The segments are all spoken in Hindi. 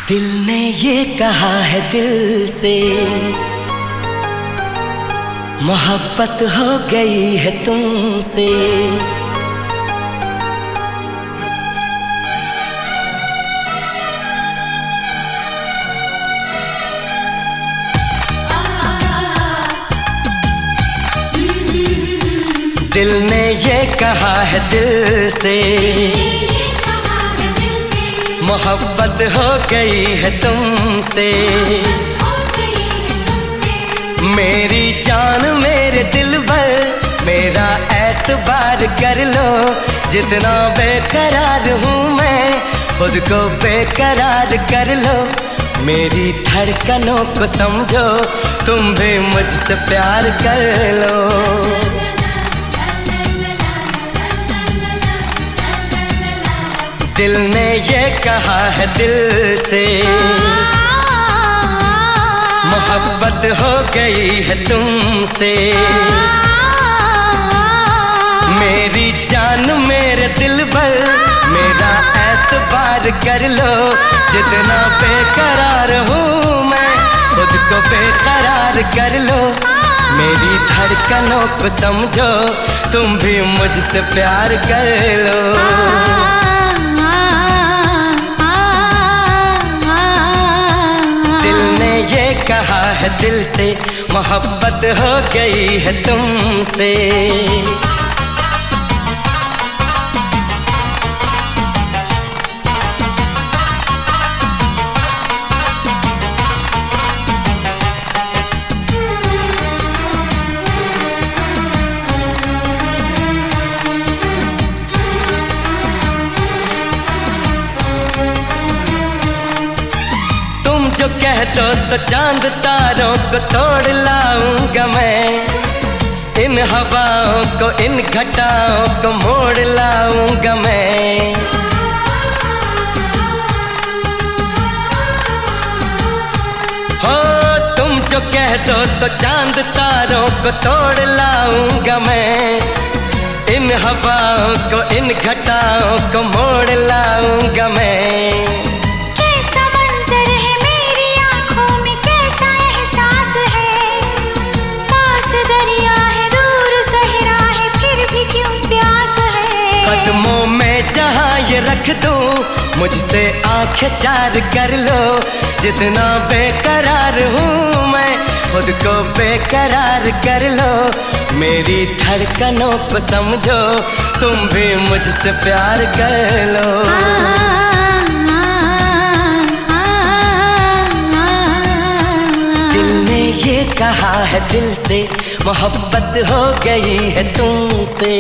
दिल ने ये कहा है दिल से, मोहब्बत हो गई है तुमसे। दिल ने ये कहा है दिल से, मोहब्बत हो गई है तुमसे। मेरी जान मेरे दिल भर मेरा एतबार कर लो, जितना बेकरार हूँ मैं खुद को बेकरार कर लो। मेरी धड़कनों को समझो, तुम भी मुझसे प्यार कर लो। दिल ने ये कहा है दिल से, मोहब्बत हो गई है तुमसे। मेरी जान मेरे दिल भर मेरा एतबार कर लो, जितना बेकरार हूँ मैं खुद को बेकरार कर लो। मेरी धड़कनों को समझो, तुम भी मुझसे प्यार कर लो। ये कहा है दिल से, मोहब्बत हो गई है तुमसे। जो कह दो तो चांद तारों को तोड़ लाऊंगा मैं, इन हवाओं को इन घटाओं को मोड़ लाऊंगा मैं। हो तुम जो कह दो तो चांद तारों को तोड़ लाऊंगा मैं, इन हवाओं को इन घटाओं को मोड़ लाऊंगा मैं। कदमों में जहाँ ये रख दूँ, मुझसे आंखें चार कर लो। जितना बेकरार हूँ मैं खुद को बेकरार कर लो। मेरी धड़कनों को समझो, तुम भी मुझसे प्यार कर लो। दिल ने ये कहा है दिल से, मोहब्बत हो गई है तुमसे।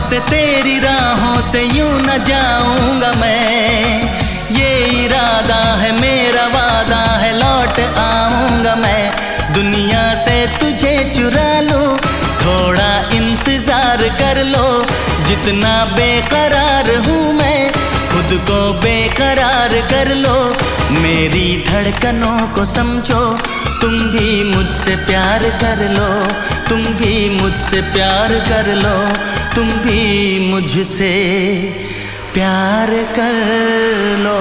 से तेरी राहों से यूं न जाऊंगा मैं, ये इरादा है मेरा वादा है लौट आऊंगा मैं। दुनिया से तुझे चुरा लूं, थोड़ा इंतजार कर लो। जितना बेकरार हूँ मैं खुद को बेकरार कर लो। मेरी धड़कनों को समझो, तुम भी मुझसे प्यार कर लो। तुम भी मुझसे प्यार कर लो। तुम भी मुझसे प्यार कर लो।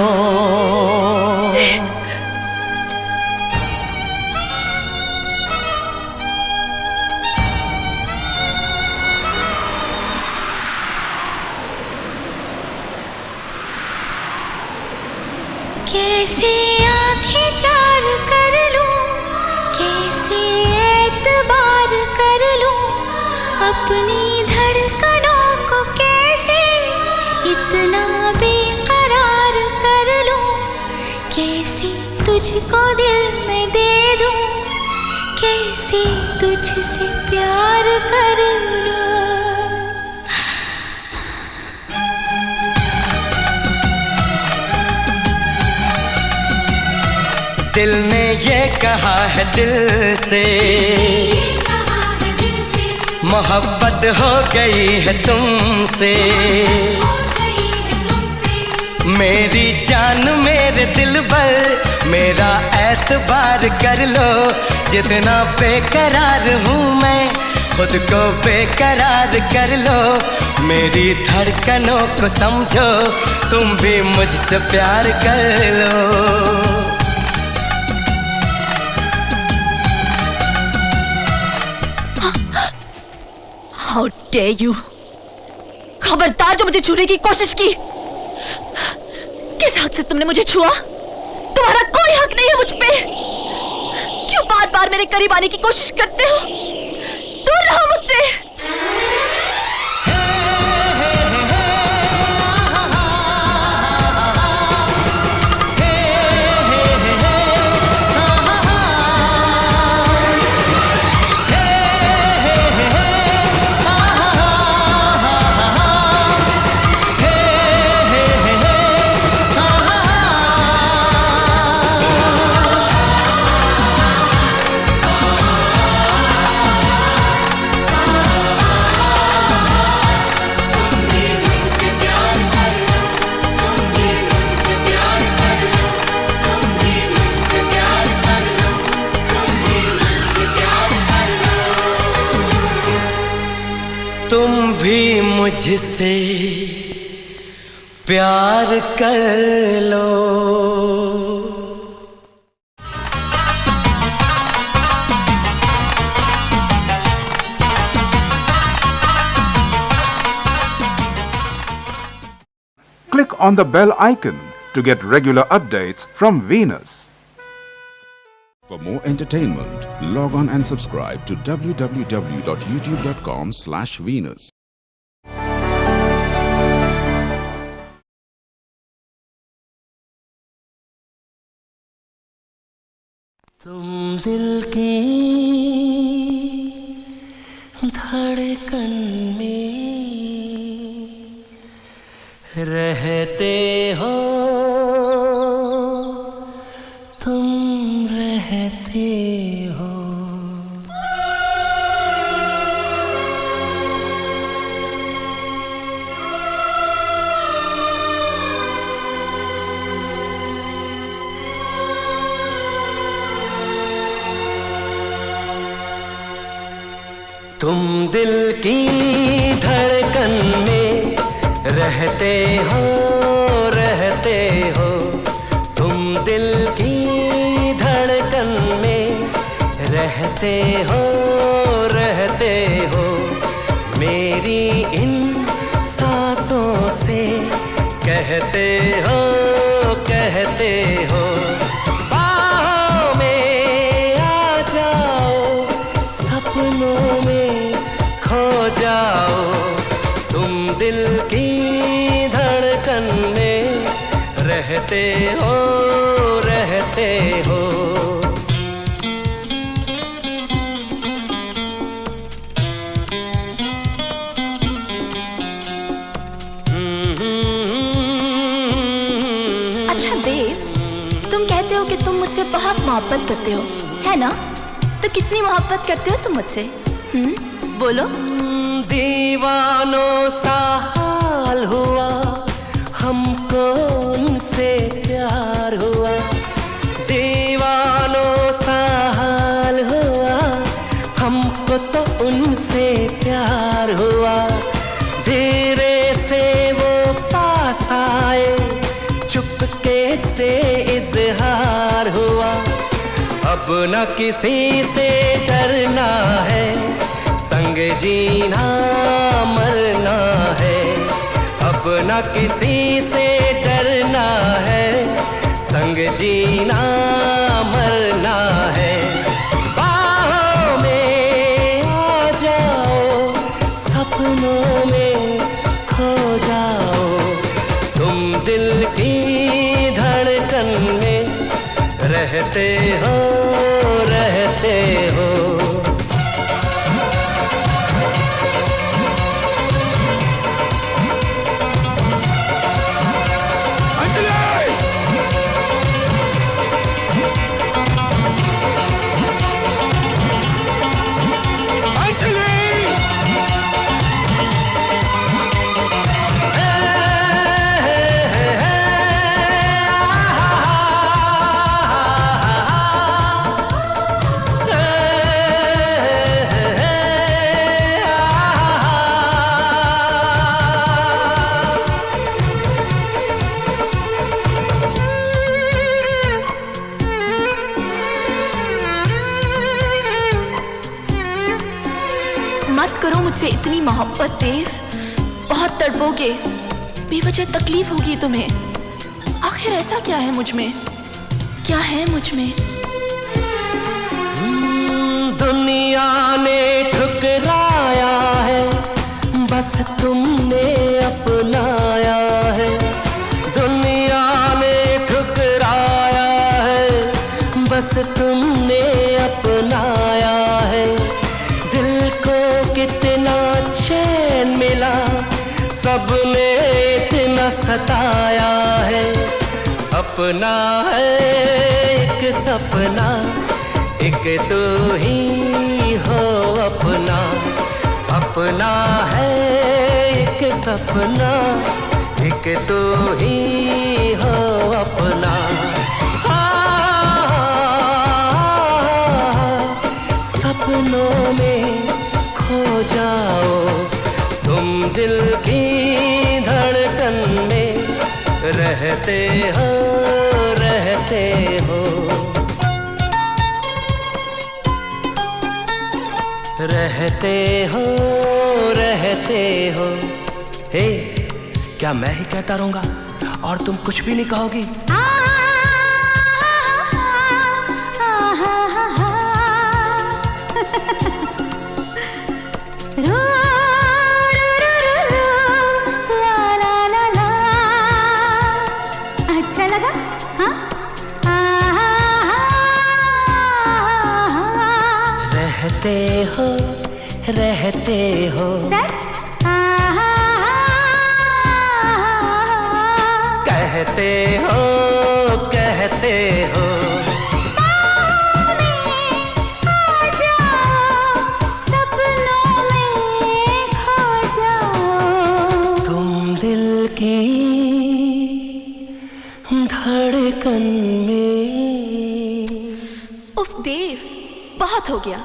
तुझको दिल में दे दूं, कैसे तुझसे प्यार कर लूं। दिल ने ये कहा है दिल से, मोहब्बत हो गई है तुमसे। मेरी जान मेरे दिल भर, मेरा एतबार कर लो। जितना बेकरार हूँ मैं, खुद को बेकरार कर लो। मेरी धड़कनों को समझो, तुम भी मुझसे प्यार कर लो। How dare you! खबरदार जो मुझे छूने की कोशिश की। किस हक से तुमने मुझे छुआ? तुम्हारा कोई हक नहीं है मुझ पे। क्यों बार बार मेरे करीब आने की कोशिश करते हो? दूर रहो मुझसे। तुम भी मुझसे प्यार कर लो। Click on the bell icon to get regular updates from Venus. For more entertainment, log on and subscribe to www.youtube.com/Venus. तुम दिल की धड़कन में रहते हो, तुम रहते हो। तुम दिल की धड़कन में रहते हो, रहते हो। तुम दिल की धड़कन में रहते हो, रहते हो। मेरी इन सांसों से कहते हो, कहते हो। बाहों में आ जाओ, सपनों में खो जाओ। तुम दिल की धड़कन में रहते हो, रहते हो। अच्छा देव, तुम कहते हो कि तुम मुझसे बहुत मोहब्बत करते हो, है ना? तो कितनी मोहब्बत करते हो तुम मुझसे? बोलो। दीवानों सा हाल हुआ, हमको उनसे प्यार हुआ। दीवानों सा हाल हुआ, हमको तो उनसे प्यार हुआ। धीरे से वो पास आए, चुपके से इजहार हुआ। अब न किसी से डरना है, संग जीना मरना है। अब न किसी से डरना है, संग जीना मरना है। बाहों में आ जाओ, सपनों में खो जाओ। तुम दिल की धड़कन में रहते रहते हो रहते हो। मत करो मुझसे इतनी मोहब्बत देव, बहुत तड़पोगे, बेवजह तकलीफ होगी तुम्हें। आखिर ऐसा क्या है मुझ में, क्या है मुझ में? दुनिया ने ठुकराया है, बस तुमने अपनाया है। दुनिया ने ठुकराया है, बस तुमने अपनाया है। दिल को कितना चैन मिला, सबने इतना सताया है। अपना है एक सपना, एक तो ही हो अपना। अपना है एक सपना, एक तो ही हो अपना। सपनों में खो जाओ तुम, दिल की धड़कन में रहते हो रहते हो। रहते हो रहते हो। हे, क्या मैं ही कहता रहूंगा और तुम कुछ भी नहीं कहोगी? अच्छा लगा? हाँ? रहते हो रहते हो। सच? कहते हो कहते हो। सपनों में खो जाओ तुम दिल की धड़कन में। उफ देव, बहुत हो गया,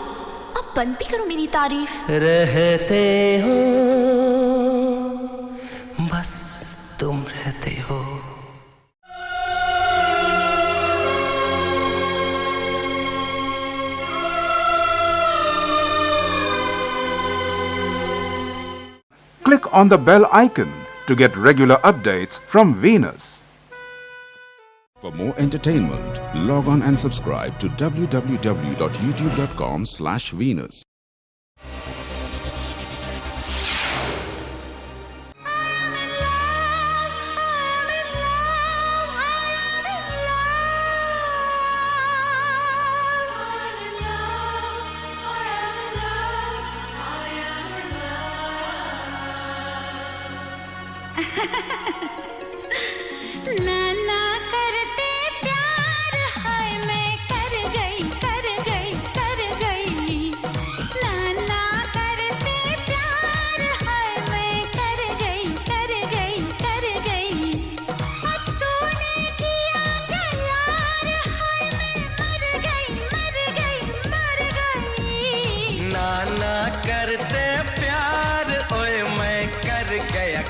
अब बंद भी करो मेरी तारीफ। रहते हो, बस तुम रहते हो। Click on the bell icon to get regular updates from Venus. For more entertainment, log on and subscribe to www.youtube.com/Venus. नाना करते प्यार, हाय मैं कर गई नाना करते प्यार, हाय मैं कर गई अब तूने किया क्या यार, हाय मैं मर गई नाना करते प्यार, ओए मैं कर गया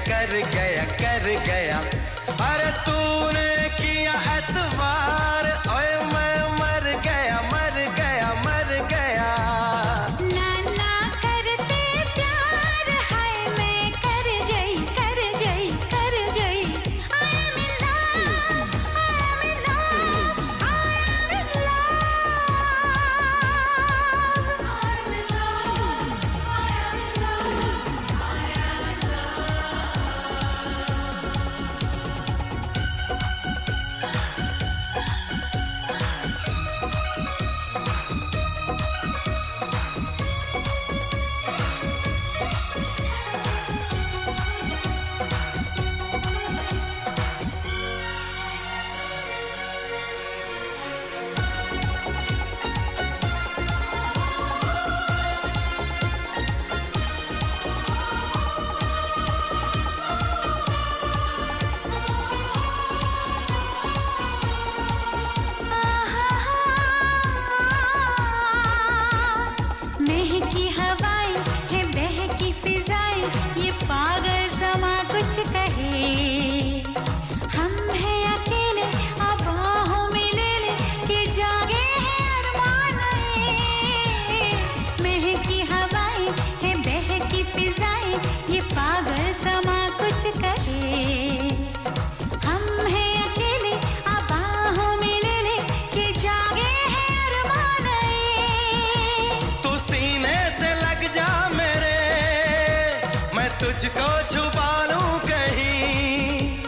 तुझको छुपा लूं कहीं,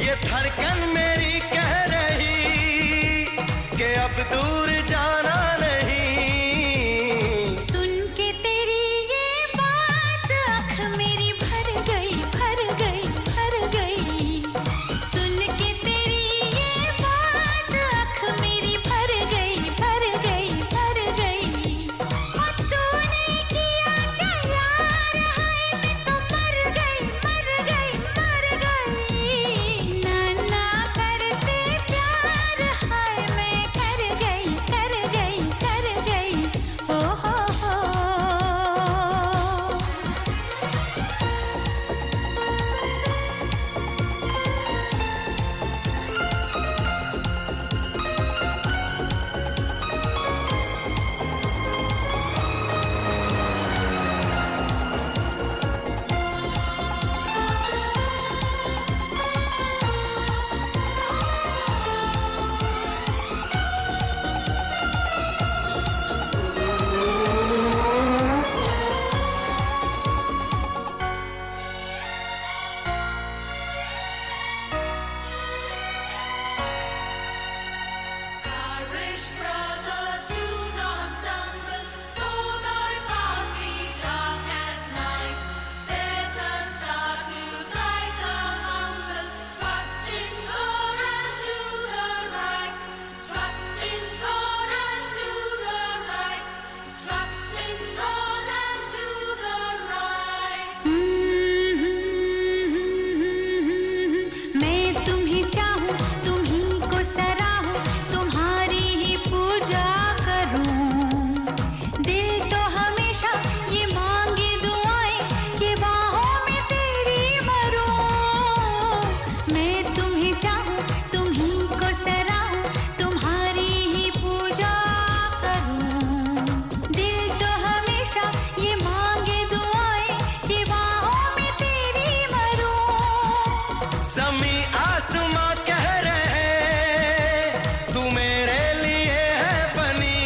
ये धड़कन मेरी कह रही कि अब दूर जाना नहीं। सुन के तेरी ये बात आँख मेरी भर गई, भर गई, भर गई। सुन के तेरी ये बात आँख मेरी भर गई, भर गई, भर गई। और तूने किया क्या यार, हाय मैं तो मर गई, मर गई, मर गई। ना ना करते प्यार, हाय मैं कर गई, कर गई, कर गई। हो हो हो। Courage, brother, do not stumble, though thy path be dark as night. There's a star to guide the humble. Trust in God and do the right. Trust in God and do the right. Trust in God and do the right. मैं तुम्हें चाहूं, तुम्हीं को सराहूं, तुम्हारी ही पूजा करूं। दिल तो हमेशा ये मांगे दुआएं कि बाहों में तेरी मरूं। मैं तुम्हें चाहूं, तुम्हीं को सराहूं, तुम्हारी ही पूजा करूं। दिल तो हमेशा ये मांगे दुआएं कि बाहों में तेरी मरूं। समी आसमां कह रहे तू मेरे लिए है बनी,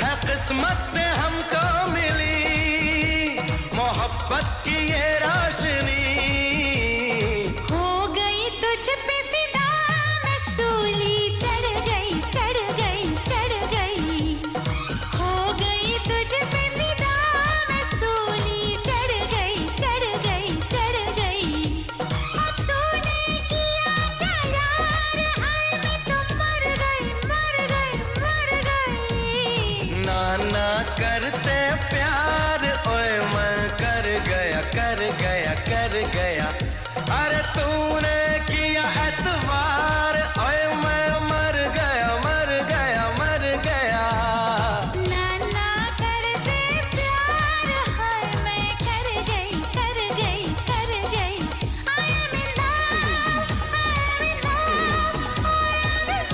है किस्मत से हमको मिली मोहब्बत की ये रोशनी। हो गई तुझ पे फिदा, मैं सूली चढ़ गई, चढ़ गई, चढ़ गई। हो गई तुझ पे फिदा, मैं सूली चढ़ गई, चढ़ गई, चढ़ गई। और तूने किया क्या यार, हाय मैं तो मर गई, मर गई, मर गई। ना ना करते प्यार, ओए मैं कर गया, कर गया, कर गया। अरे तूने किया एतबार, ओए मैं मर गया, मर गया, मर गया। ना ना करते प्यार, हाय मैं कर गई, कर गई, कर गई। I am in love, I am in love, I am in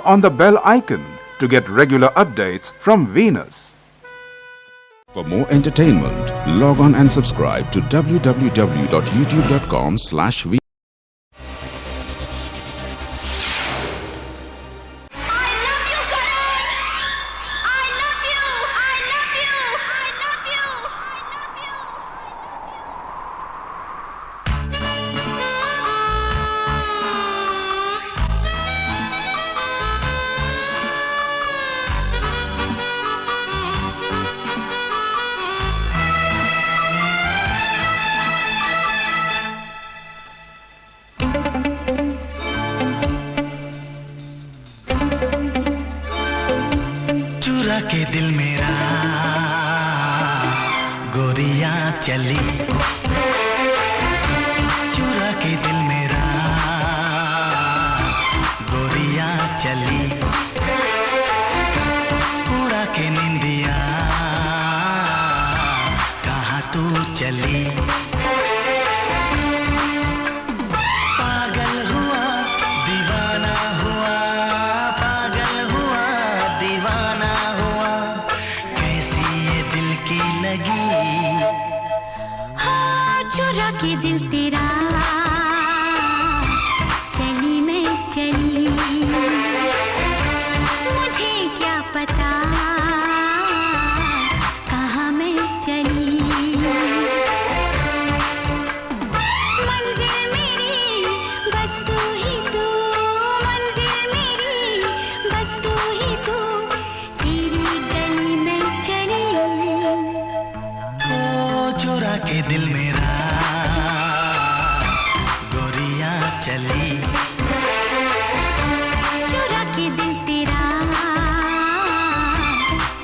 on the bell icon to get regular updates from Venus. For more entertainment, log on and subscribe to www.youtube.com/V. चुरा के दिल मेरा गोरियां चली, चुरा के दिल मेरा गोरियां चली, पूरा के निंदिया कहाँ तू चली। पागल हुआ दीवाना हुआ, पागल हुआ दीवाना हुआ, कैसी ये दिल की लगी। हाँ, चुरा के दिल तेरा चली मैं चली, मुझे क्या पता कहाँ मैं चली। मंजिल मेरी बस तू ही तू, मंजिल मेरी बस तू ही तू, तेरी गली में चली। ओ चुरा के दिल मेरा गोरियां चली, चुरा के दिल तेरा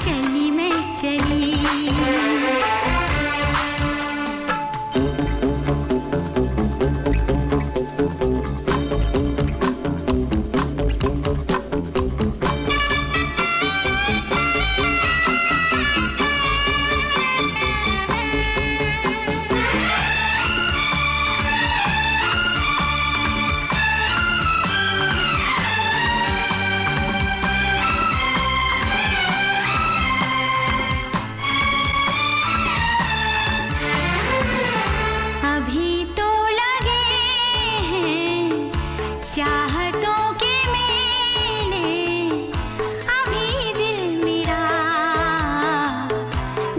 चली मैं चली। अभी तो लगे हैं चाहतों के मेले, अभी दिल मेरा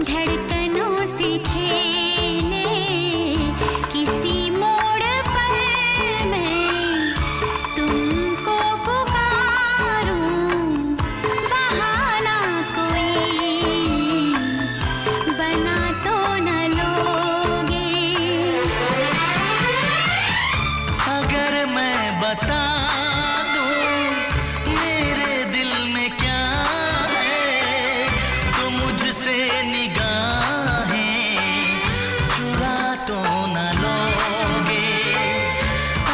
धड़कनों से खेले, किसी मोड़ पर मैं तुमको पुकारूं, बहाना कोई बना तो न लोगे। अगर मैं बता दूं मेरे दिल में क्या है, तो मुझसे निगाहें चुरा तो न लोगे।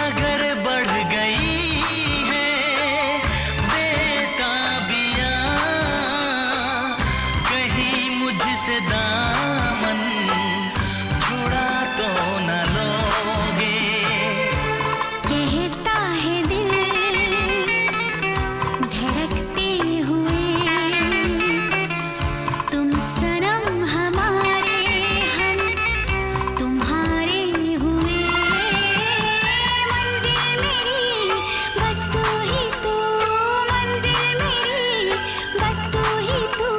अगर बढ़ गई है बेताबियां, कहीं मुझसे दामन छुड़ा तो न लोगे। कहता है दिल धड़कते हुए, तुम सनम हमारे हम तुम्हारे हुए। मंजिल मेरी बस तू ही तू, मंजिल मेरी बस तू ही तू,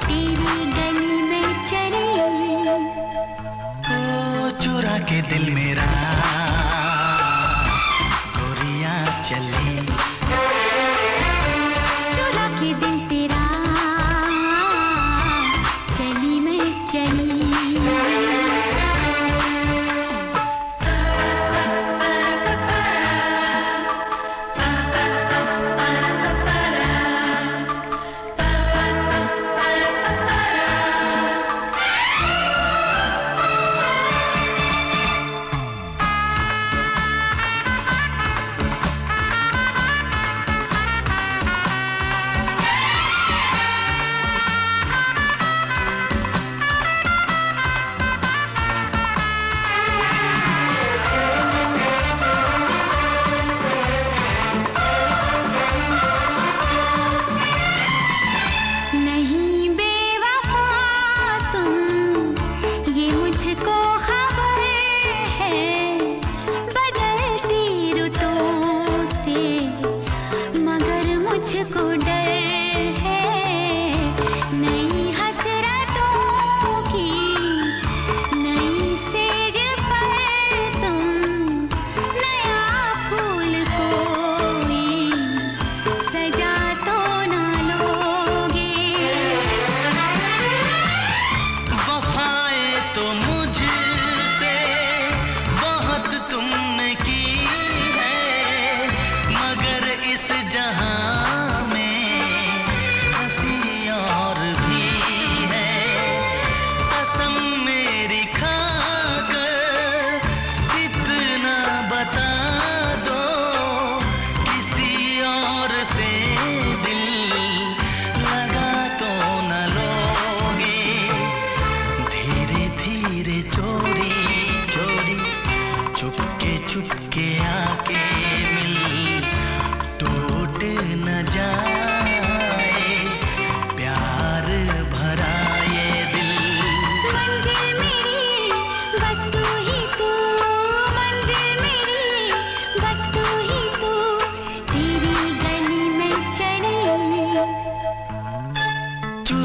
तेरी गली में चली। ओ चुरा के दिल मेरा गोरियां चली, चुरा के दिल तेरा चली मैं चली।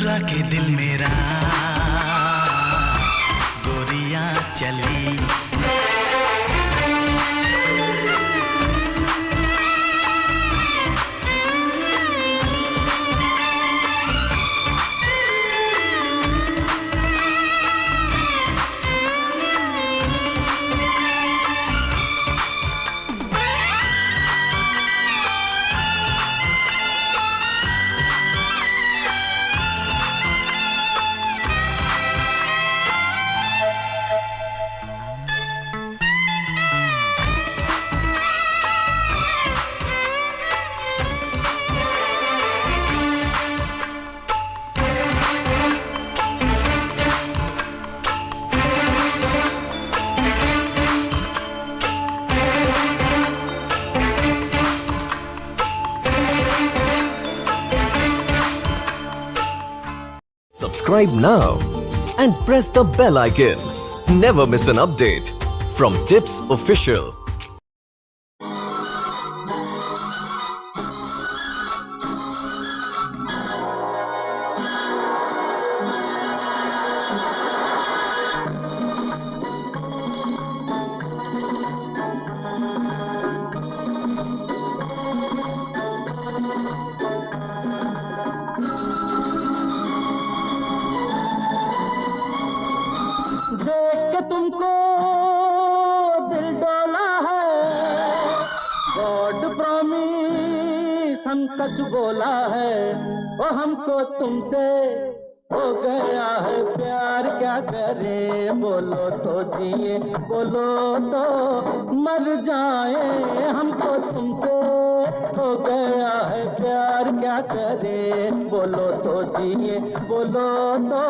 चुरा के दिल मेरा गोरियां चली। Subscribe now and press the bell icon. Never miss an update from Tips Official. देख के तुमको दिल डोला है, गॉड प्रॉमिस हम सच बोला है। वो हमको तुमसे हो गया है प्यार, क्या करे बोलो तो जिए बोलो तो मर जाए। हमको तुमसे हो गया है प्यार, क्या करे बोलो तो जिए बोलो तो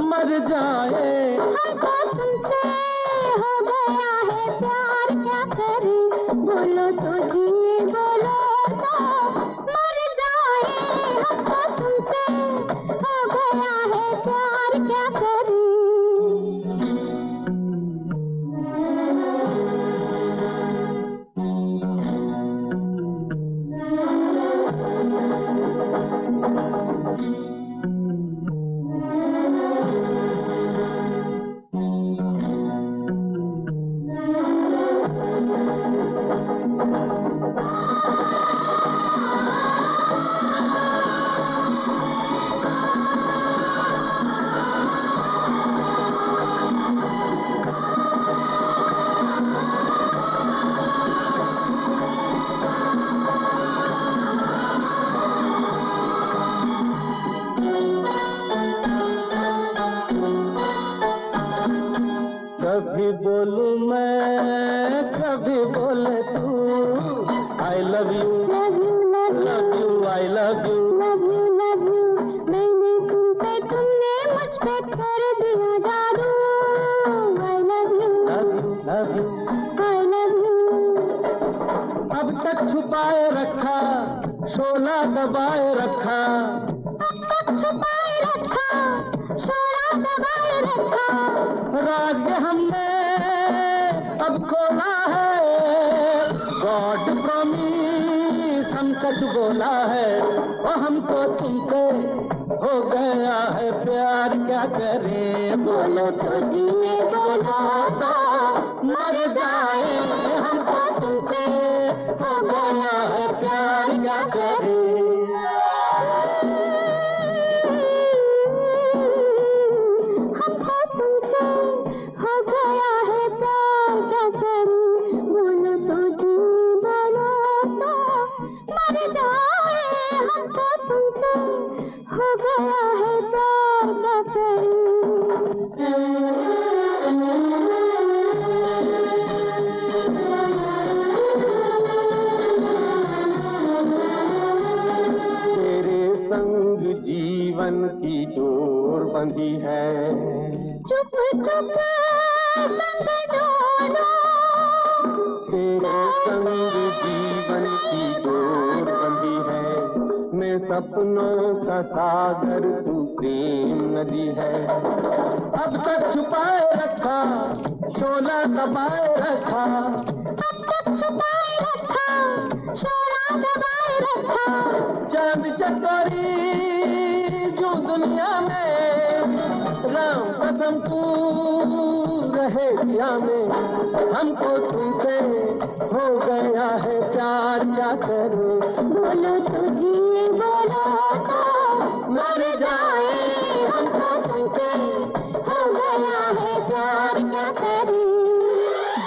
मर जाए। हमको तुमसे हो गया है प्यार, क्या करें बोलो तो जिए बोलो तो मर जाए। हमको तुमसे हो गया है प्यार, क्या करें। कभी बोलूं मैं कभी बोले तू, I love you love you love you love you I love you. Love you love you. मैंने तुम पे तुमने मुझ पे कर दिया जादू। I love you love you I love you. अब तक छुपाए रखा शोला दबाए रखा, अब तक छुपाए रखा शोला दबाए रखा। राज हमने अब खोला है, गॉड प्रॉमिस हम सच बोला है। वो हमको तुमसे हो गया है प्यार, क्या करें बोलो तो जिए बोलो तो मर जाए। हमको तुमसे हो गया है प्यार, क्या करें। हमको तुमसे हो गया है प्यार, क्या करूं बोलो तो जी बोलो तो मर जाए। हमको तुमसे हो गया है प्यार, क्या करूं। तेरे संग जीवन की डोर बंधी है, चुप चुप संग डोलो। तेरे संग जीवन की डोर बंधी है। मैं सपनों का सागर तू प्रेम नदी है। अब तक छुपाए रखा शोला दबाए रखा, अब तक छुपाए रखा शोला दबाए रखा। चांद चकोरी जो दुनिया कसम तू रहे दिया में, हमको तुमसे हो गया है प्यार, क्या करूं? बोलो तो जी, बोलो तो मर जाए, हमको तुमसे हो गया है प्यार, क्या करूं?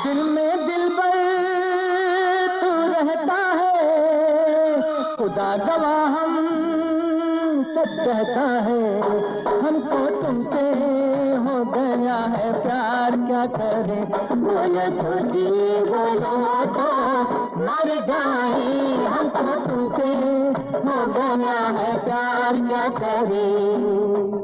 दिल में दिलबर तू रहता है, खुदा गवाह हम सच कहता है, हमको तुमसे हो गया है प्यार, क्या करें? बोलो तो जी, बोलो तो मर जाए, हमको तुमसे हो गया है प्यार, क्या करें?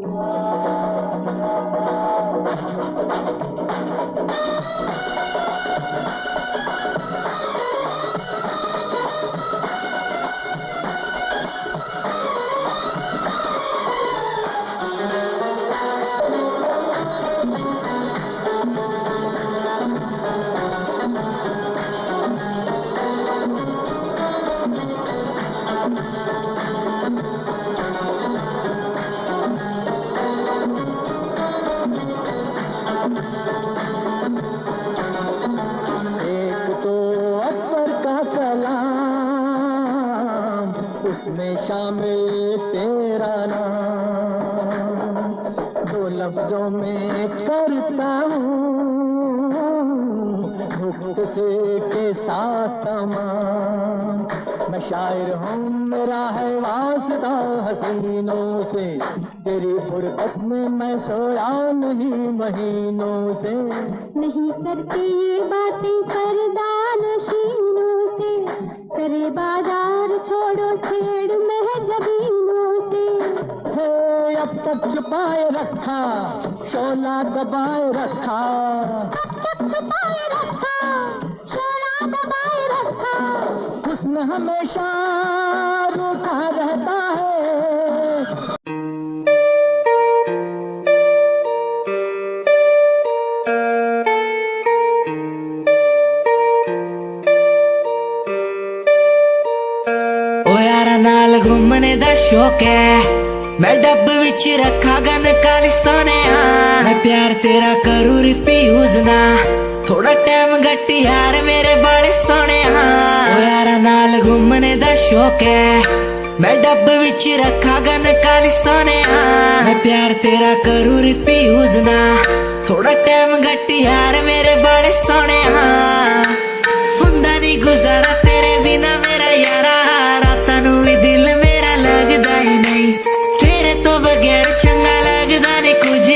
उसमें शामिल तेरा नाम, दो लफ्जों में करता हूँ हुक्म से के साथ तमाम। मैं शायर हूँ, मेरा है वास्ता हसीनों से, तेरी फुर्सत में मैं सोया नहीं महीनों से। नहीं करती ये बातें पर्दानशीनों से, करे बाजार छोड़ो छेड़ महजबीनों से। हे अब तक छुपाए रखा, शोला दबाए रखा, अब तक छुपाए रखा, शोला दबाए रखा। हुस्न हमेशा रूठा रहता है। नाल घूमने दा शौक है, मैं डब विच रखा गन काली सोने। मैं प्यार तेरा करूं रिफ्यूज ना, थोड़ा टाइम गट्टी यार मेरे बड़े सोने। ओ यारा नाल घूमने दा शौक है, मैं डब विच रखा गन काली सोने। मैं प्यार तेरा करूं रिफ्यूज ना, थोड़ा टाइम गट्टी यार मेरे बड़े सोने। हुंदा नहीं गुजारा तेरे बिना मेरा यारा, रातां नूं भी दिल मेरा लगदा ही नहीं, तेरे तो बगैर चंगा लगदा नहीं कुछ।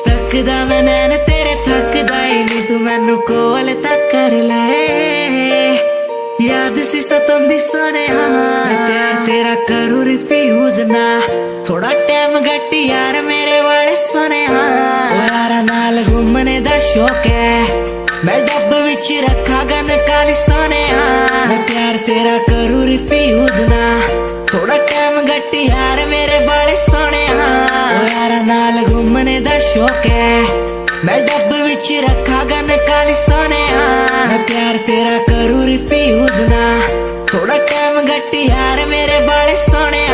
तकदा मैं नैन तेरे थकदा ही नहीं, तू मैनू कोल तक कर ले, याद सी सतंदी सोने। मैं प्यार तेरा करूं रिफ्यूज ना, थोड़ा टाइम गट्टी यार मेरे वाले सोने। ओ यारा नाल घूमने दा शौक है, मैं डब विच रखा गन काली सोने। मैं प्यार तेरा करूं रिफ्यूज ना, थोड़ा टाइम गट्टी यार मेरे बड़े सोने। ओ यारा नाल घूमने दा शौक है, मैं डब विच रखा गन काली सोने। मैं प्यार तेरा करूं रिफ्यूज ना, थोड़ा टाइम गट्टी यार मेरे बड़े सोने।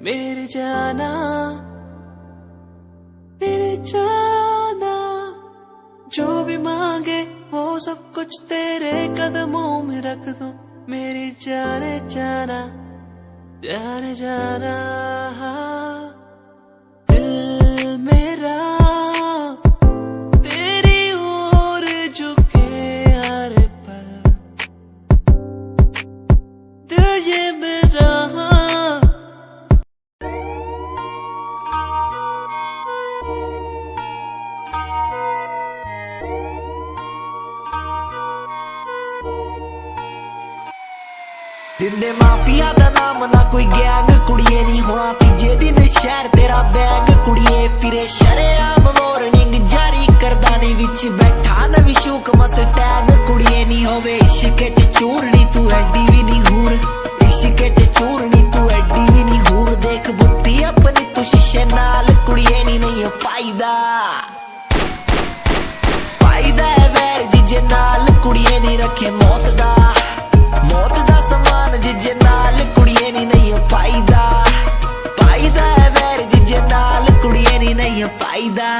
मेरे जाना मेरे जाना, जो भी मांगे वो सब कुछ तेरे कदमों में रख दो मेरी जाने जाना जाने जाना। दिल मेरा तेरी ओर झुके हर पल, दिल ये मेरा दिने माफिया दा नाम ना कोई गैंग, कुड़िए नहीं होना तीजे दिन शहर तेरा बैग, कुड़िए फिरे शरेआम वार्निंग जारी करदानी विच बैठा नवी शूक मस्टैंग, कुड़िए नहीं होवे इश्क च चूरनी तू एडी भी नहीं हूर, इश्क च चूरनी तू एडी भी नहीं हूर, देख बुत्ती अपनी तू शीशे नाल, कुड़िए नहीं है फायदा फायदा है वैर जिजे नाल, कुड़िए नहीं रखे मौत दा समान जिजे नाल, कुड़िए नहीं है फायदा फायदा है वैर जिजे नाल, कुड़िए नहीं है फायदा।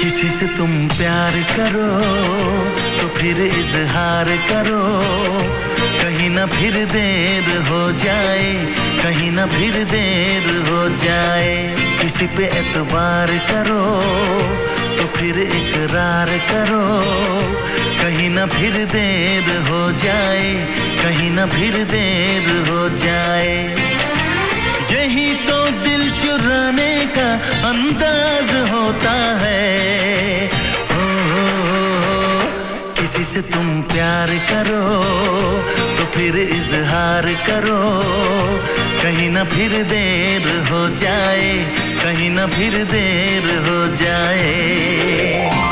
किसी से तुम प्यार करो तो फिर इजहार करो, कहीं ना फिर देर हो जाए, कहीं ना फिर देर हो जाए, किसी पे एतबार करो तो फिर इकरार करो, कहीं ना फिर देर हो जाए, कहीं ना फिर देर हो जाए, यही तो दिल चुराने का अंदाज होता है। किसी से तुम प्यार करो तो फिर इजहार करो, कहीं ना फिर देर हो जाए, कहीं ना फिर देर हो जाए।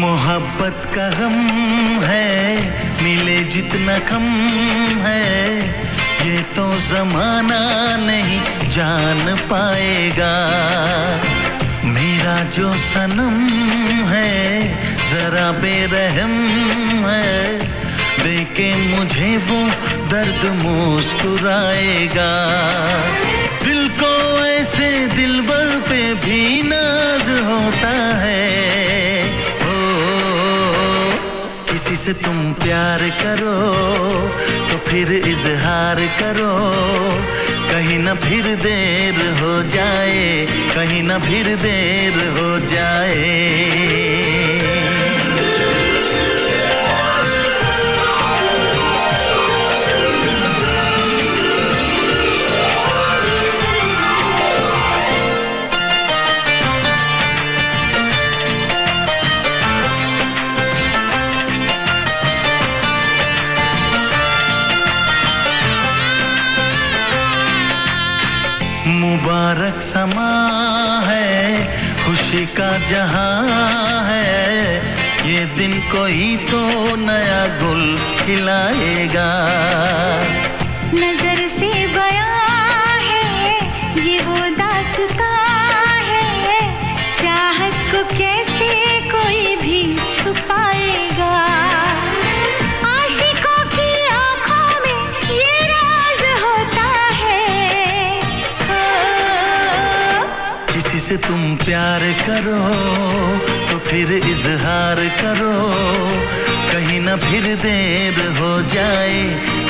मोहब्बत का गम है मिले जितना कम है, ये तो जमाना नहीं जान पाएगा, मेरा जो सनम है जरा बेरहम है, देखे मुझे वो दर्द मुस्कुराएगा, दिल को ऐसे दिलबर पे भी नाज होता है। किसी से तुम प्यार करो तो फिर इजहार करो, कहीं ना फिर देर हो जाए, कहीं ना फिर देर हो जाए। मुबारक समा है खुशी का जहां दिन कोई तो नया गुल खिलाएगा। नजर से बयां है ये वो दास्तां है, चाहत को कैसे कोई भी छुपाएगा। आशिकों की आंखों में ये राज होता है। किसी से तुम प्यार करो तो फिर इजहार करो, कहीं ना फिर देर हो जाए,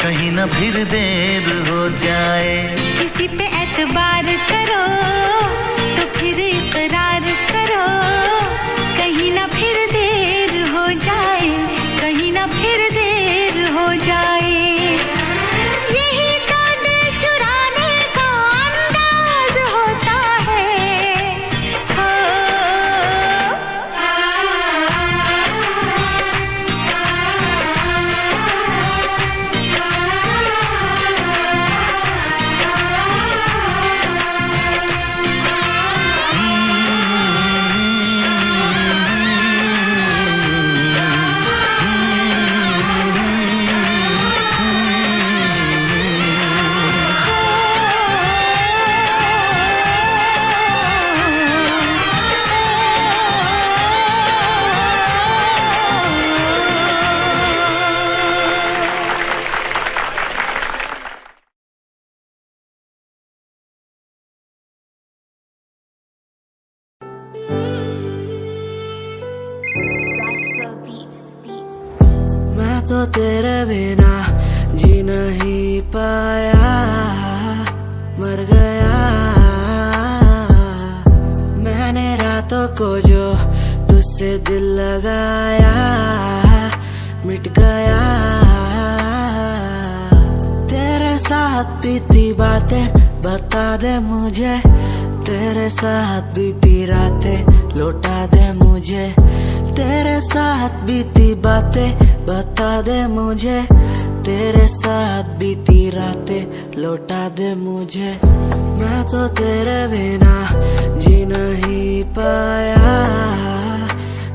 कहीं ना फिर देर हो जाए। किसी पे एतबार करो तो फिर इकरार करो, कहीं ना फिर देर हो जाए, कहीं ना फिर देर हो जाए। यही तो दिल चुराने का अंदाज होता है। मैं तो तेरे बिना जी नहीं पाया, मर गया। मैंने रातों को जो तुझसे दिल लगाया, मिट गया। तेरे साथ बीती बातें बता दे मुझे, तेरे साथ बीती रातें लौटा दे मुझे। तेरे साथ बीती बातें बता दे मुझे, तेरे साथ बीती रातें लौटा दे मुझे। मैं तो तेरे बिना जी नहीं पाया,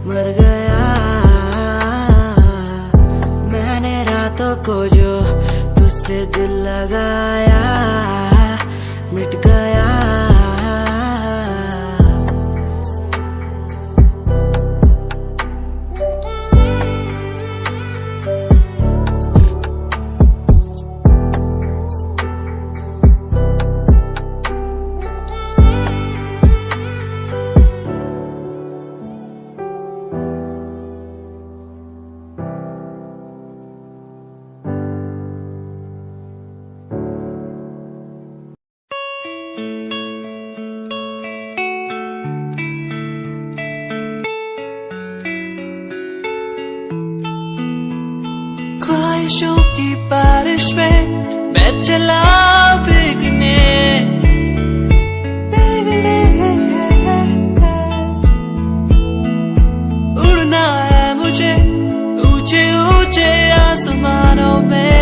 मर गया। मैंने रातों को जो तुझसे दिल लगाया, मिट गया। ख्वाहिशों की बारिश में मैं चला भीगने, उड़ना है मुझे ऊंचे ऊंचे आसमानों में।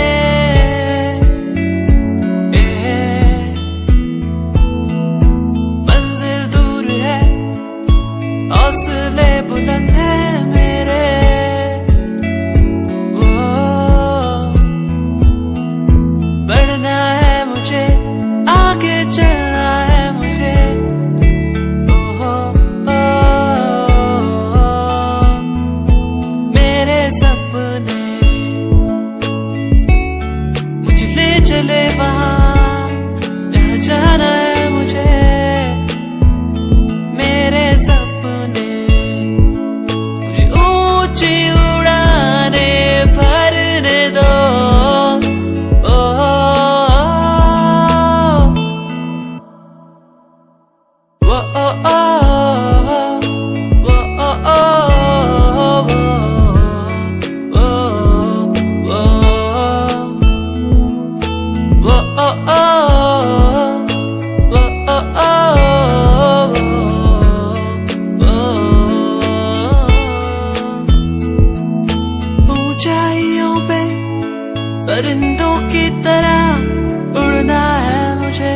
मंजिल दूर है, हौसले बुलंद है मेरे। बढ़ना है मुझे, आगे चलना है मुझे। ओहो मेरे सपने मुझे ले चले वहाँ जहाँ जाना है मुझे। मेरे सपने मुझे ऊंची उड़ाने भरने दो। ऊंचाइयों पे परिंदों की तरह उड़ना है मुझे।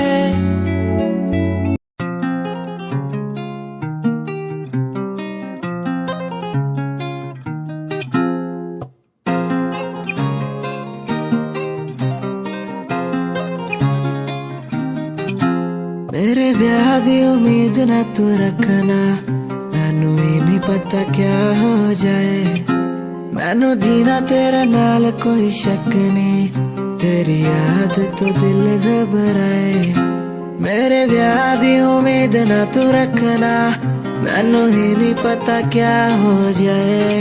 ਵਿਆਹ ਦੀ ਉਮੀਦ ਨਾ ਤੂੰ ਰੱਖਣਾ ਮੈਨੂੰ ਹੀ ਨਹੀਂ ਪਤਾ ਕਿਆ ਹੋ ਜਾਏ ਮੈਨੂੰ ਜੀਣਾ ਤੇਰੇ ਨਾਲ ਕੋਈ ਸ਼ੱਕ ਨਹੀਂ तेरी याद तो दिल घबराए मेरे ब्याह दी उम्मीद ना तू रखना मैनू ही नहीं पता क्या हो जाए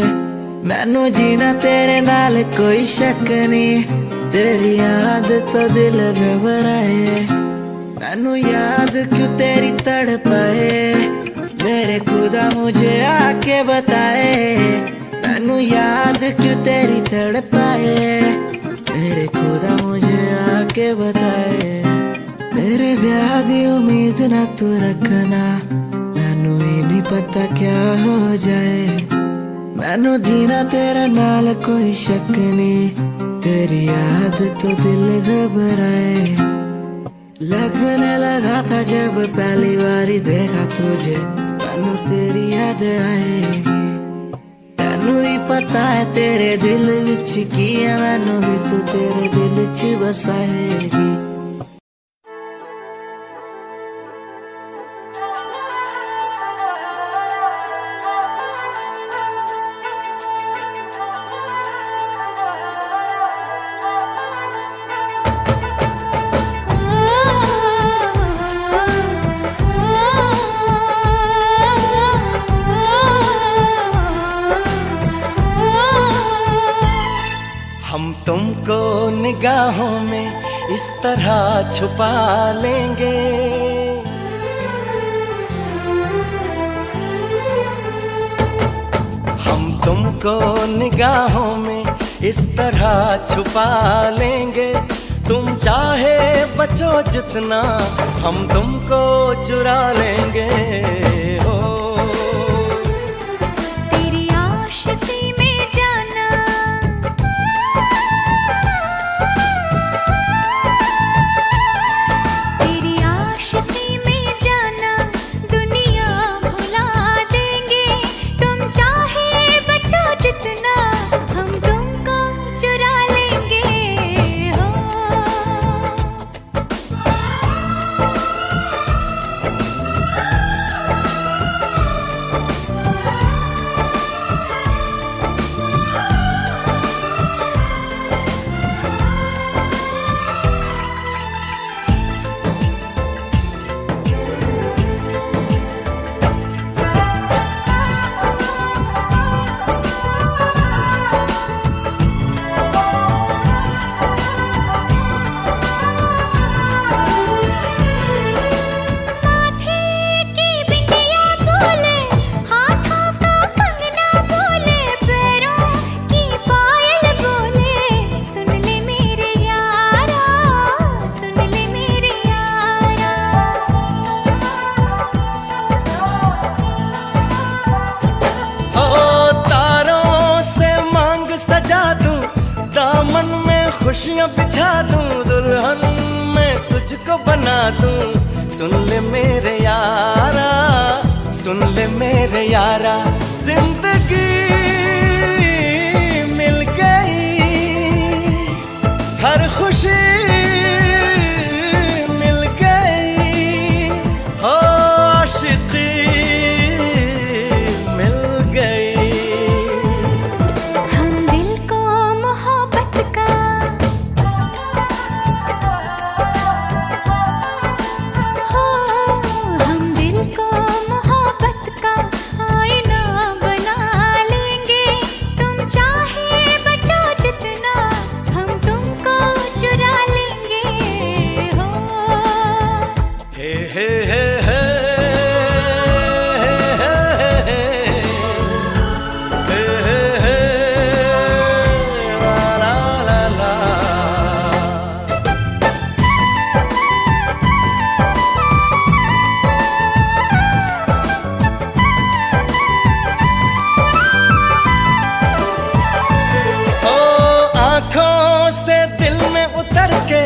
मैनू जीना तेरे नाल कोई शक नहीं तेरी याद तो दिल घबराए मैनू याद क्यों तेरी तड़पाए मेरे खुदा मुझे आके बताए मैनू याद क्यों तेरी तड़पाए मेरे खुदा मुझे आके बताए मेरे ब्याह दी उम्मीद ना तू रखना मैनू ही नहीं पता क्या हो जाए मैनू जीना तेरे नाल कोई शक नहीं तेरी याद तो दिल घबराए लगने लगा था जब पहली बारी देखा तुझे मैनू तेरी याद आएगी मैनू ही पता है तेरे दिल विच की है मैनू भी तू तेरे दिल च बसाएगी हम तुमको निगाहों में इस तरह छुपा लेंगे हम तुमको निगाहों में इस तरह छुपा लेंगे तुम चाहे बचो जितना हम तुमको चुरा लेंगे हो तेरी आशिकी में जाना तेरी आशिकी में जाना दुनिया भुला देंगे तुम चाहे बचो जितना हम तुमको चुरा लेंगे हो खुशियाँ बिछा दूं दुल्हन मैं तुझको बना दूं सुन ले मेरे यारा सुन ले मेरे यारा जिंदगी मिल गई हर खुशी मिल गई हो आशिकी मिल गई हम दिल को मोहब्बत का हो हम दिल को मोहब्बत का आईना बना लेंगे तुम चाहे बचो जितना हम तुमको चुरा लेंगे हो हे हे हे हे आँखों से दिल में उतर के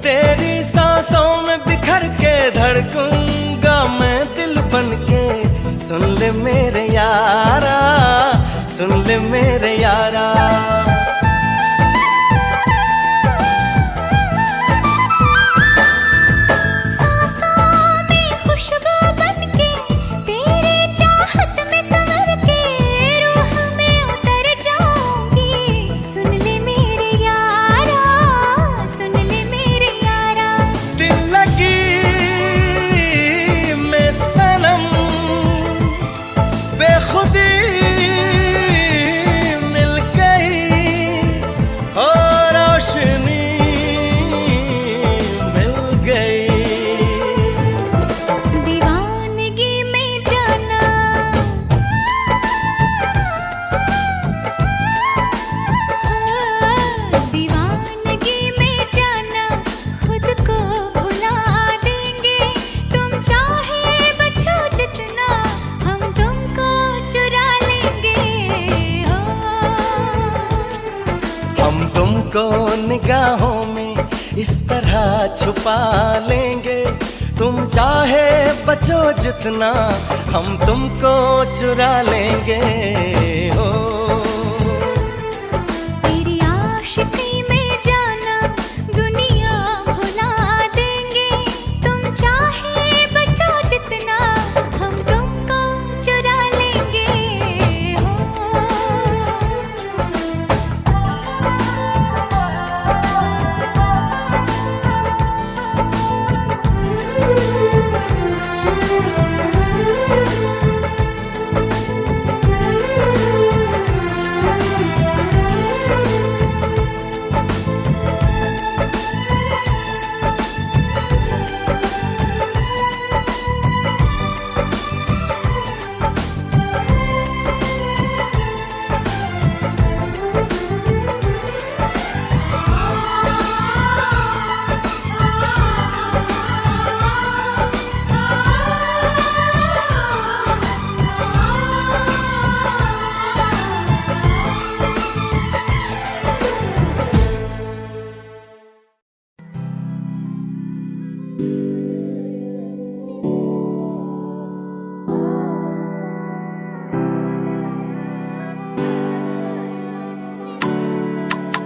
तेरी सांसों में बिखर के धड़कूंगा मैं दिल बन के सुन ले मेरे यारा सुन ले मेरे यारा सांसों में खुशबू मिल गई हो रोशनी मिल गई। दीवानगी में जाना दीवानगी में जाना खुद को भुला देंगे। तुम चाहे बचो जितना हम तुमको चुरा लेंगे। हम तुमको निगाहों में इस तरह छुपा लेंगे। तुम चाहे बचो जितना हम तुमको चुरा लेंगे। हो तेरी आशिकी में जाना दुनिया भुला देंगे। तुम चाहे बचो जितना हम तुमको चुरा लेंगे।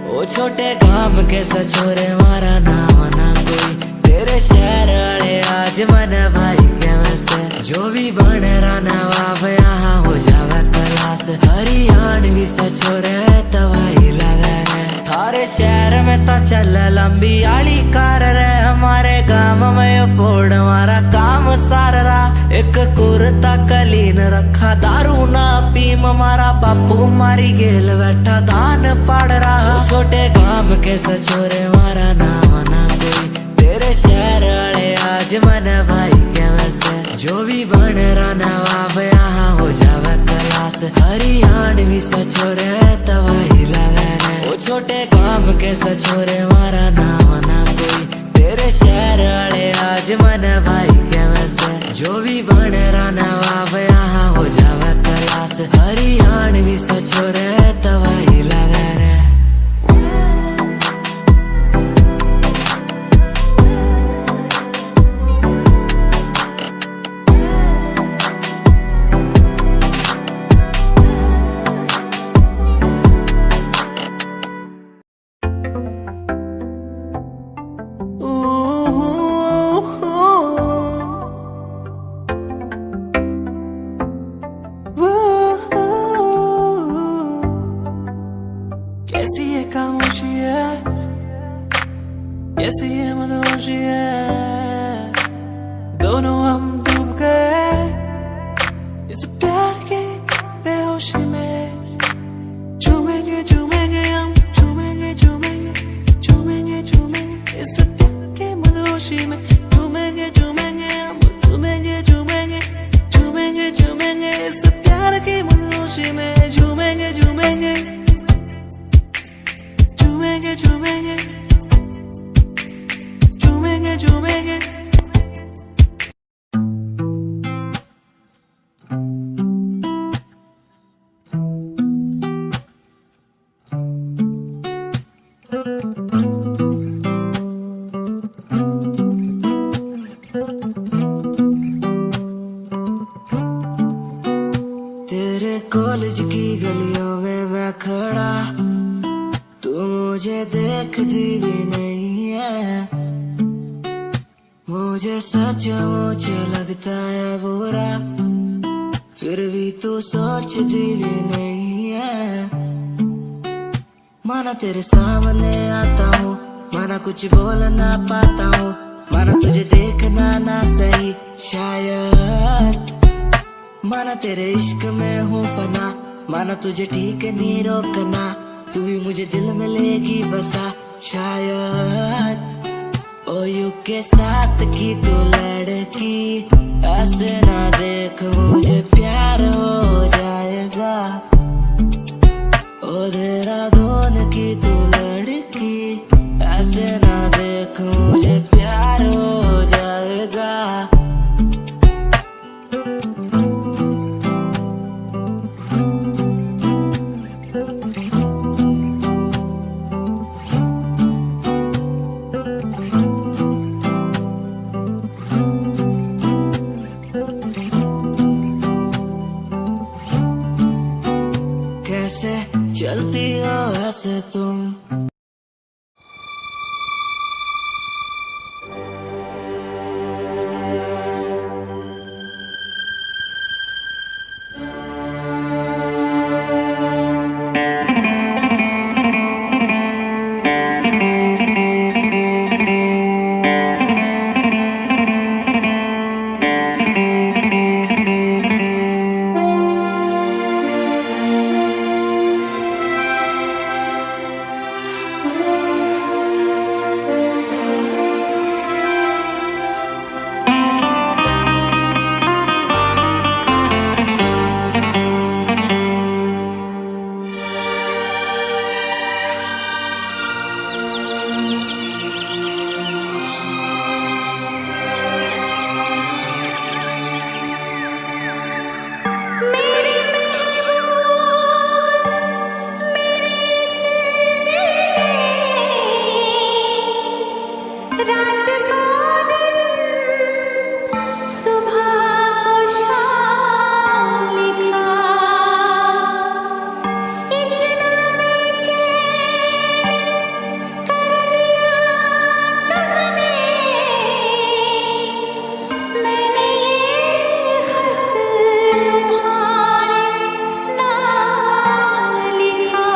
ओ छोटे गांव के सचोरे मारा नाम ना कोई तेरे शहर वाले आज मन भाई के वैसे जो भी बन रहा नवाब यहाँ हो जावे क्लास हरियाणवी सचोरे तवाई लगे रे थारे शहर में तो चल लंबी आली कार रे हमारे गांव में फोड़ हमारा काम सार रहा एक कुर्ता कलीन रखा दारू ना पीम हमारा बापू मारी गेल बैठा दान पड़ रहा छोटे गांव के सचोरे मारा नाम ना कोई तेरे शहर वाले आज मन भाई के वैसे जो भी बन रहा नवाब यहाँ हो जावे क्लास हरियाणवी सचोरे तवाई लगे रे ओ छोटे गांव के सचोरे मारा नाम ना कोई तेरे शहर वाले आज मन भाई के वैसे जो भी बन रहा नवाब यहाँ हो जावे क्लास हरियाणवी सचोरे तवाई लगे रे कैसी ये खामोशी है, कैसी ये मदहोशी है, दोनों हम डूब गए इस प्यार के बेहोशी में। झूमेंगे झूमेंगे हम झूमेंगे झूमेंगे झूमेंगे झूमेंगे इस प्यार के मदहोशी में। झूमेंगे झूमेंगे हम झूमेंगे झूमेंगे झूमेंगे झूमेंगे इस प्यार के मदहोशी में। झूमेंगे झूमेंगे झूमेंगे झूमेंगे झूमेंगे झूमेंगे तेरे कॉलेज की गलियों में मैं खड़ा तू मुझे देखती भी नहीं है। मुझे सचमुच लगता है बुरा फिर भी तू सोचती भी नहीं है। माना तेरे सामने आता हूँ माना कुछ बोल ना पाता हूँ माना तुझे देखना ना सही शायद माना तेरे इश्क में हूँ पना, माना तुझे ठीक नहीं रोकना, तू भी मुझे दिल में लेगी बसा शायद। ओ यू के साथ की तू लड़की, ऐसे ना देख मुझे प्यार हो जाएगा। ओ देहरादून की तू लड़की, ऐसे ना देख मुझे प्यार हो जाएगा। कैसे चलती हो ऐसे तुम, रात को दिन, सुबह को शाम लिखा, इतना बेचैन कर दिया तुमने, मैंने ये खत तुम्हारे नाम लिखा।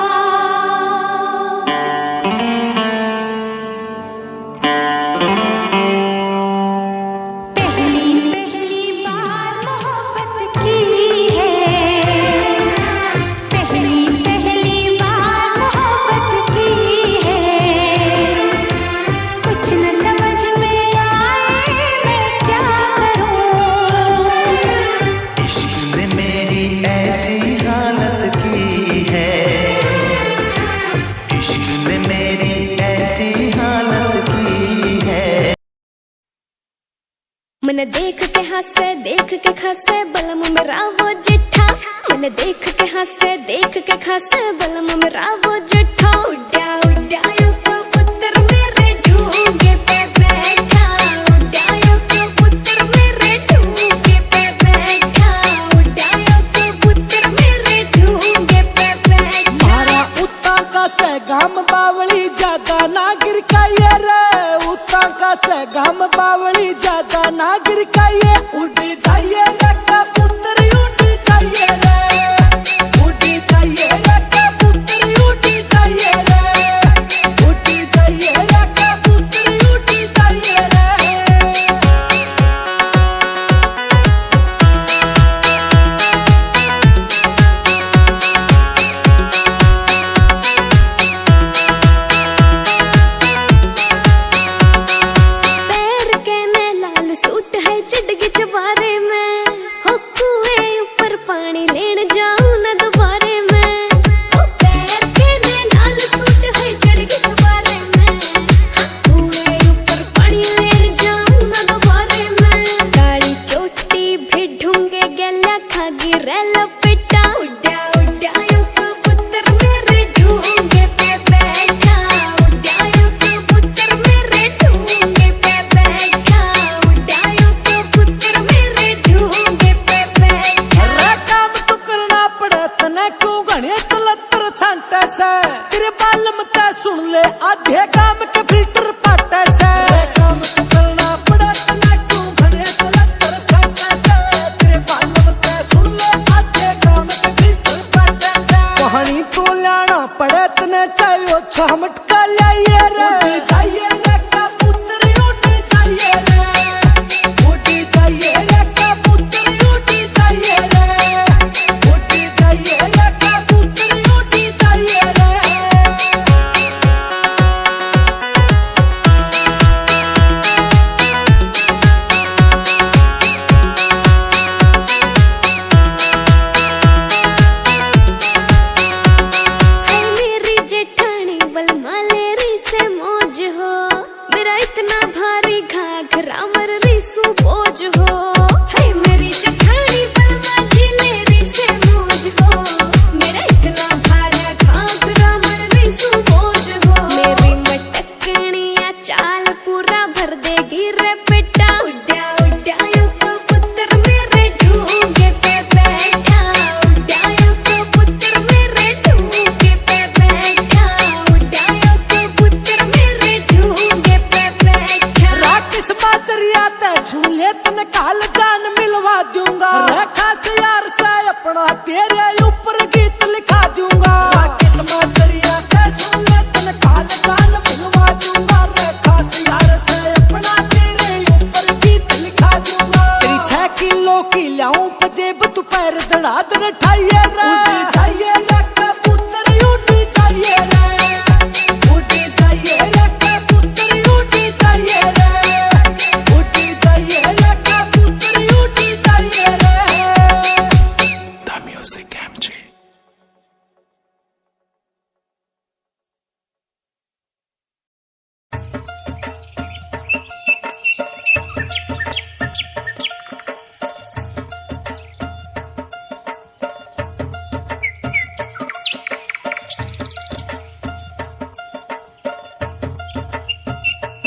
मन देख के खासे बलम मेरा वो जिठा, मन देख के खासे बलम मेरा वो जिठा। उड्या उड्या यो कबूतर मेरे ढूंगे पे बैठा, उड्या यो कबूतर मेरे ढूंगे पे बैठा, उड्या यो कबूतर मेरे ढूंगे पे बैठा। मारा उत्ता का से गाम बावली ज्यादा नागिर का ये रे, उत्ता का से गाम बावली ज्यादा नागिर का ये। उड़ जाइए रे कबूतर उड़ जाइए रे, उड़ जाइए रे कबूतर उड़ जाइए रे, उड़ जाइए रे कबूतर उड़ जाइए रे। पैर के में लाल सूट है चिड़गी चबारे में, हो कुएं ऊपर पानी लेने जाऊं न दोबारे में। हो पैर के में लाल सूट है चिड़गी चबारे में, कुएं ऊपर पानी लेने जाऊं न दोबारे में। गाड़ी चोटी भी ढूंगे गला खागी रेल पिटा, उड्या उड्या यो कबूतर मेरे ढूंगे पे बैठा, उड्या यो कबूतर मेरे ढूंगे पे बैठा, उड्या यो कबूतर मेरे ढूंगे पे बैठा। अरे काम तो करना पड़े तने क्यों घने चलतर छांटे से, तेरे बालम ते सुन ले आधे काम के फिल्टर पाटे से। काम तो करना पड़े तने क्यों घने चलतर छांटे से, तेरे बालम ते सुन ले आधे काम के फिल्टर पाटे से। कहानी तो लाना पड़े तने चाहिए छह मटका लाइए रे, उड़ जाइए रे कबूतर उड़ जाइए रे, उड़ जाइए रे कबूतर उड़ जाइए रे।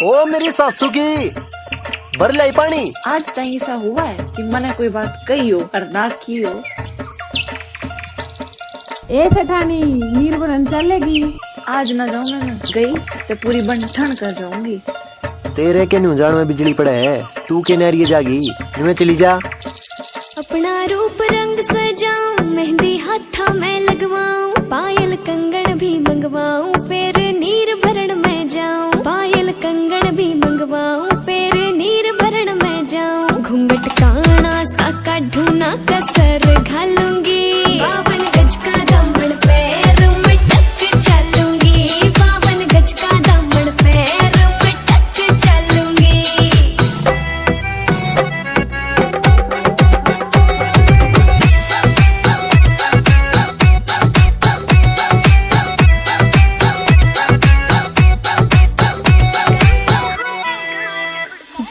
ओ मेरी सासू की भर लाई पानी। आज तक ऐसा हुआ है कि मैंने कोई बात कही हो और ना की हो। ए सेठानी नीर बनन चलेगी? आज ना जाऊँ मैं गई तो पूरी बन ठन कर जाऊंगी। तेरे के न्यूजान में बिजली पड़े है, तू के नहरिए जागी, मैं चली जा। अपना रूप रंग सजाऊं, मेहंदी हाथा में लगवाऊं, पायल कंगन भी मंगवाऊं, फिर नीर भरण में जाऊं। पायल कंगन भी मंगवाऊं, फिर नीर भरण में जाऊं। घूंघट काना सा का ढूना कसर घालूंगी, 52 गज का दामन पैर में टक चलूंगी। 52 गज का दामन पैर में टक चलूंगी।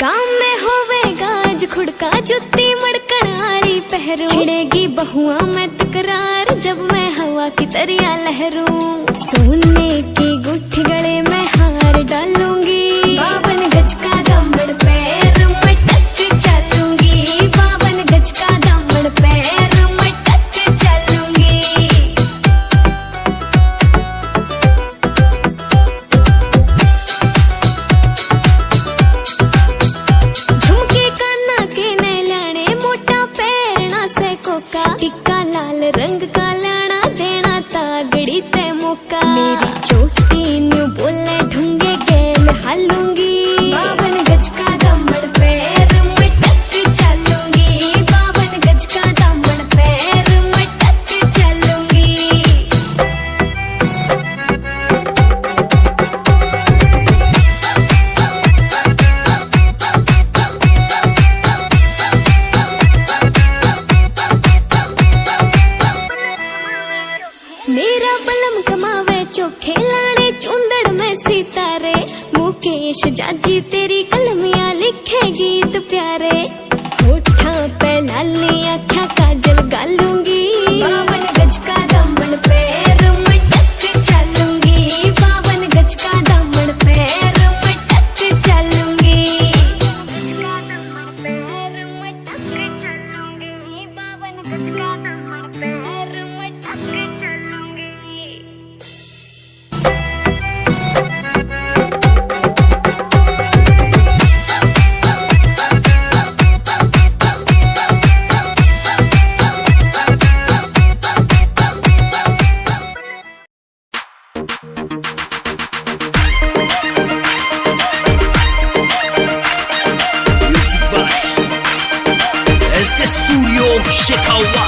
गाँव में होवे गाज खुड़का जुत्ती मड़कण आली पहरू, छिड़ेगी बहुआ में तकरार जब मैं हवा की तरिया लहरूं। सोने की गुट्ठी गले में हार डालूंगी, 52 गज का दामन पैर में टक चलूंगी। 52 गज का दामन पैर में टक चलूंगी। झुमके काना के ने लाने, मोटा पैरना से कोका, टिक्का लाल रंग का लाना, देना तागड़ी ते मौका। मेरी चोटी न्यू बोले ढूंगे गेल हालूंगी, 52 गज का दामन पैर में टक चलूंगी। 52 गज का दामन पैर में टक चलूंगी। मेरा बलम कमावे चोखे लाने, चुंदड़ में सितारे, मुकेश जाजी तेरी कलमियां लिखे गीत प्यारे। होठा पे लाली आँखा काजल गालूंगी, 52 गज का दामन पैर में टक चलूंगी। 52 गज का दामन पैर में टक चलूंगी। 52 गज का दामन पैर में टक चलूंगी। SK Studio Chicago.